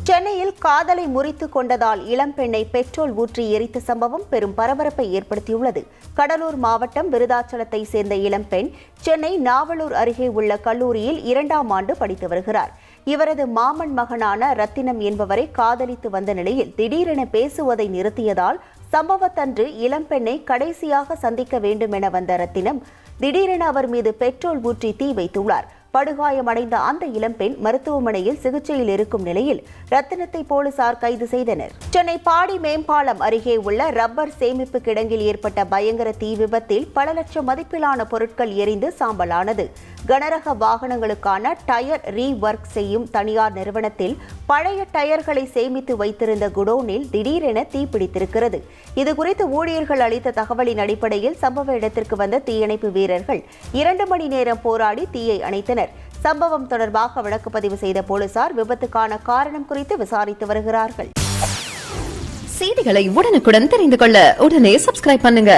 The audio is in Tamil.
சென்னையில் காதலை முறித்துக் கொண்டதால் இளம்பெண்ணை பெட்ரோல் ஊற்றி எரித்த சம்பவம் பெரும் பரபரப்பை ஏற்படுத்தியுள்ளது. கடலூர் மாவட்டம் விருதாச்சலத்தை சேர்ந்த இளம்பெண் சென்னை நாவலூர் அருகே உள்ள கல்லூரியில் 2ஆம் ஆண்டு படித்து வருகிறார். இவரது மாமன் மகனான ரத்தினம் என்பவரை காதலித்து வந்த நிலையில் திடீரென பேசுவதை நிறுத்தியதால் சம்பவத்தன்று இளம்பெண்ணை கடைசியாக சந்திக்க வேண்டும் என வந்த ரத்தினம் திடீரென அவர் மீது பெட்ரோல் ஊற்றி தீ வைத்துள்ளார். படுகாயமடைந்த அந்த இளம்பெண் மருத்துவமனையில் சிகிச்சையில் இருக்கும் நிலையில் ரத்தினத்தை போலீசார் கைது செய்தனர். சென்னை பாடி மேம்பாலம் அருகே உள்ள ரப்பர் சேமிப்பு கிடங்கில் ஏற்பட்ட பயங்கர தீ விபத்தில் பல லட்சம் மதிப்பிலான பொருட்கள் எரிந்து சாம்பலானது. கனரக வாகனங்களுக்கான டயர் ரீவொர்க் செய்யும் தனியார் நிறுவனத்தில் பழைய டயர்களை சேமித்து வைத்திருந்த குடோனில் திடீரென தீப்பிடித்திருக்கிறது. இதுகுறித்து ஊழியர்கள் அளித்த தகவலின் அடிப்படையில் சம்பவ இடத்திற்கு வந்த தீயணைப்பு வீரர்கள் 2 மணி நேரம் போராடி தீயை அணைத்தனர். சம்பவம் தொடர்பாக வழக்கு பதிவு செய்த போலீசார் விபத்துக்கான காரணம் குறித்து விசாரித்து வருகிறார்கள். செய்திகளை உடனுக்குடன் தெரிந்து கொள்ள உடனே சப்ஸ்கிரைப் பண்ணுங்க.